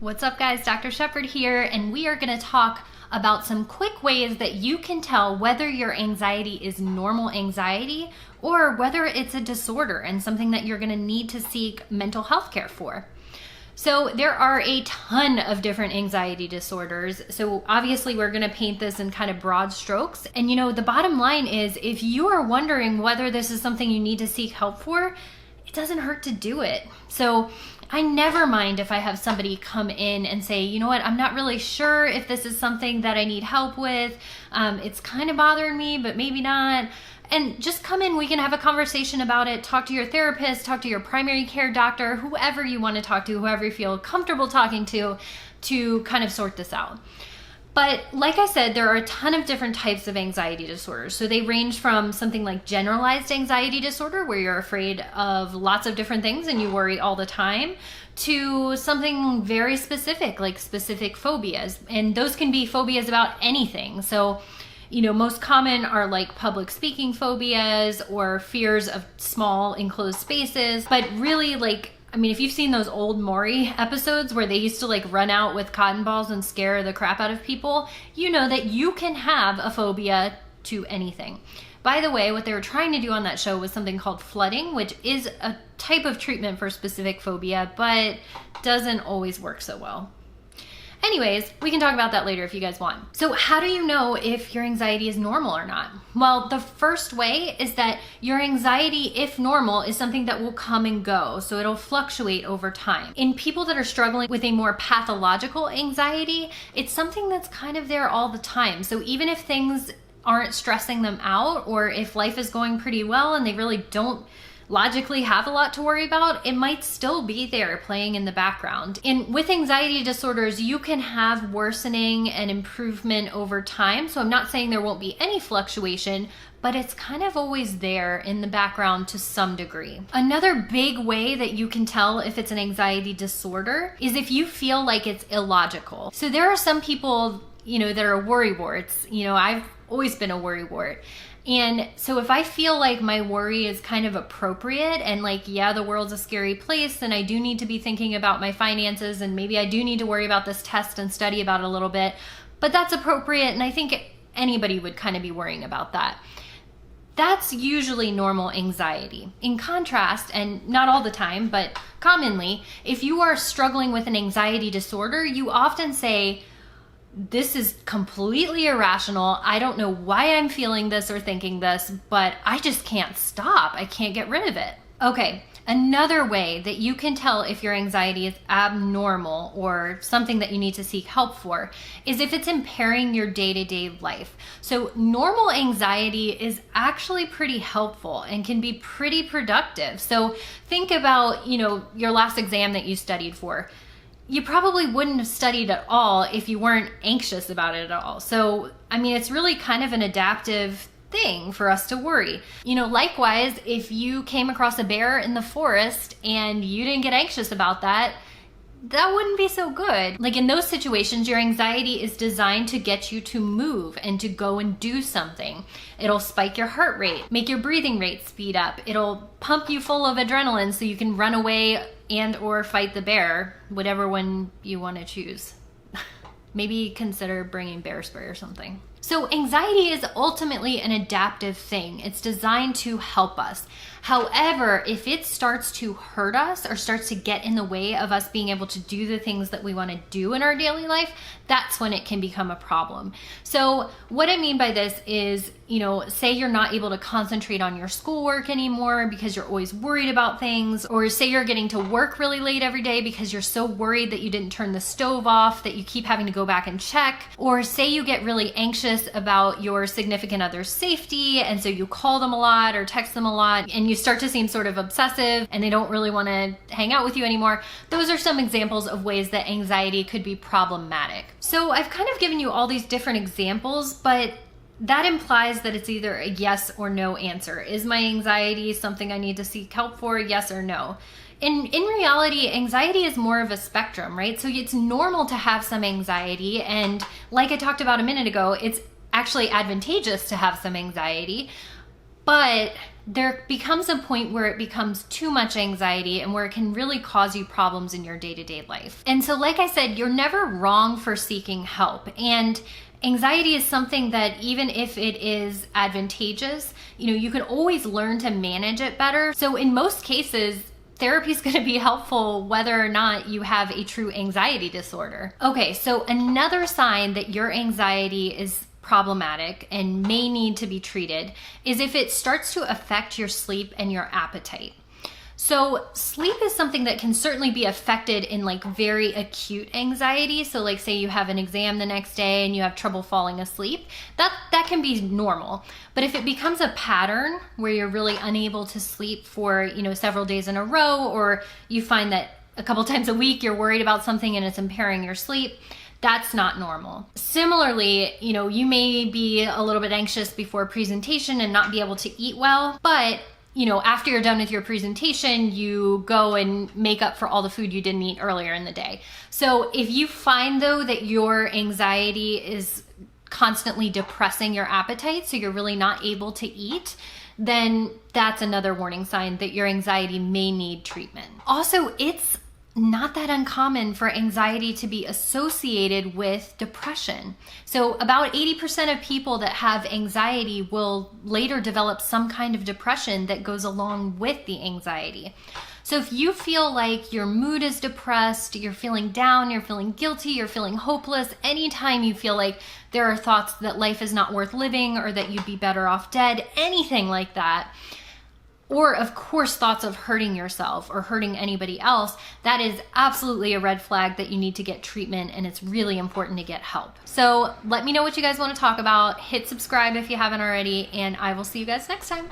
What's up guys, Dr. Shepard here, and we are going to talk about some quick ways that you can tell whether your anxiety is normal anxiety or whether it's a disorder and something that you're going to need to seek mental health care for. So there are a ton of different anxiety disorders. So obviously we're going to paint this in kind of broad strokes. And the bottom line is if you are wondering whether this is something you need to seek help for, it doesn't hurt to do it. So I never mind if I have somebody come in and say, you know what, I'm not really sure if this is something that I need help with. It's kind of bothering me, but maybe not. And just come in, we can have a conversation about it, talk to your therapist, talk to your primary care doctor, whoever you want to talk to, whoever you feel comfortable talking to kind of sort this out. But like I said, there are a ton of different types of anxiety disorders. So they range from something like generalized anxiety disorder, where you're afraid of lots of different things and you worry all the time, to something very specific, like specific phobias. And those can be phobias about anything. So, most common are like public speaking phobias or fears of small enclosed spaces. But really, if you've seen those old Maury episodes where they used to run out with cotton balls and scare the crap out of people, you know that you can have a phobia to anything. By the way, what they were trying to do on that show was something called flooding, which is a type of treatment for specific phobia, but doesn't always work so well. Anyways, we can talk about that later if you guys want. So how do you know if your anxiety is normal or not? Well, the first way is that your anxiety, if normal, is something that will come and go. So it'll fluctuate over time. In people that are struggling with a more pathological anxiety, it's something that's kind of there all the time. So even if things aren't stressing them out, or if life is going pretty well and they really don't logically have a lot to worry about, it might still be there playing in the background. And with anxiety disorders, you can have worsening and improvement over time. So I'm not saying there won't be any fluctuation, but it's kind of always there in the background to some degree. Another big way that you can tell if it's an anxiety disorder is if you feel like it's illogical. So there are some people, that are worrywarts. I've always been a worrywart. And so if I feel like my worry is kind of appropriate and the world's a scary place and I do need to be thinking about my finances and maybe I do need to worry about this test and study about it a little bit, but that's appropriate and I think anybody would kind of be worrying about that. That's usually normal anxiety. In contrast, and not all the time, but commonly, if you are struggling with an anxiety disorder, you often say, this is completely irrational. I don't know why I'm feeling this or thinking this, but I just can't stop. I can't get rid of it. Okay, another way that you can tell if your anxiety is abnormal or something that you need to seek help for is if it's impairing your day-to-day life. So normal anxiety is actually pretty helpful and can be pretty productive. So think about, your last exam that you studied for. You probably wouldn't have studied at all if you weren't anxious about it at all. So, it's really kind of an adaptive thing for us to worry. Likewise, if you came across a bear in the forest and you didn't get anxious about that, that wouldn't be so good. In those situations, your anxiety is designed to get you to move and to go and do something. It'll spike your heart rate, make your breathing rate speed up. It'll pump you full of adrenaline so you can run away and or fight the bear, whatever one you want to choose. Maybe consider bringing bear spray or something. So anxiety is ultimately an adaptive thing. It's designed to help us. However, if it starts to hurt us or starts to get in the way of us being able to do the things that we want to do in our daily life, that's when it can become a problem. So what I mean by this is, say you're not able to concentrate on your schoolwork anymore because you're always worried about things, or say you're getting to work really late every day because you're so worried that you didn't turn the stove off that you keep having to go back and check, or say you get really anxious about your significant other's safety and so you call them a lot or text them a lot and you start to seem sort of obsessive and they don't really want to hang out with you anymore. Those are some examples of ways that anxiety could be problematic. So I've kind of given you all these different examples, but that implies that it's either a yes or no answer. Is my anxiety something I need to seek help for? Yes or no? In reality, anxiety is more of a spectrum, right? So it's normal to have some anxiety, and like I talked about a minute ago, it's actually advantageous to have some anxiety, but there becomes a point where it becomes too much anxiety and where it can really cause you problems in your day-to-day life. And so, like I said, you're never wrong for seeking help. And anxiety is something that even if it is advantageous, you can always learn to manage it better. So in most cases, therapy is going to be helpful whether or not you have a true anxiety disorder. Okay, so another sign that your anxiety is problematic and may need to be treated is if it starts to affect your sleep and your appetite. So sleep is something that can certainly be affected in like very acute anxiety. So like say you have an exam the next day and you have trouble falling asleep, that can be normal. But if it becomes a pattern where you're really unable to sleep for, several days in a row, or you find that a couple times a week you're worried about something and it's impairing your sleep, that's not normal. Similarly, you may be a little bit anxious before a presentation and not be able to eat well, but after you're done with your presentation, you go and make up for all the food you didn't eat earlier in the day. So if you find though that your anxiety is constantly depressing your appetite, so you're really not able to eat, then that's another warning sign that your anxiety may need treatment. Also, it's not that uncommon for anxiety to be associated with depression. So about 80% of people that have anxiety will later develop some kind of depression that goes along with the anxiety. So if you feel like your mood is depressed, you're feeling down, you're feeling guilty, you're feeling hopeless, anytime you feel like there are thoughts that life is not worth living or that you'd be better off dead, anything like that, or of course thoughts of hurting yourself or hurting anybody else, that is absolutely a red flag that you need to get treatment, and it's really important to get help. So let me know what you guys want to talk about. Hit subscribe if you haven't already, and I will see you guys next time.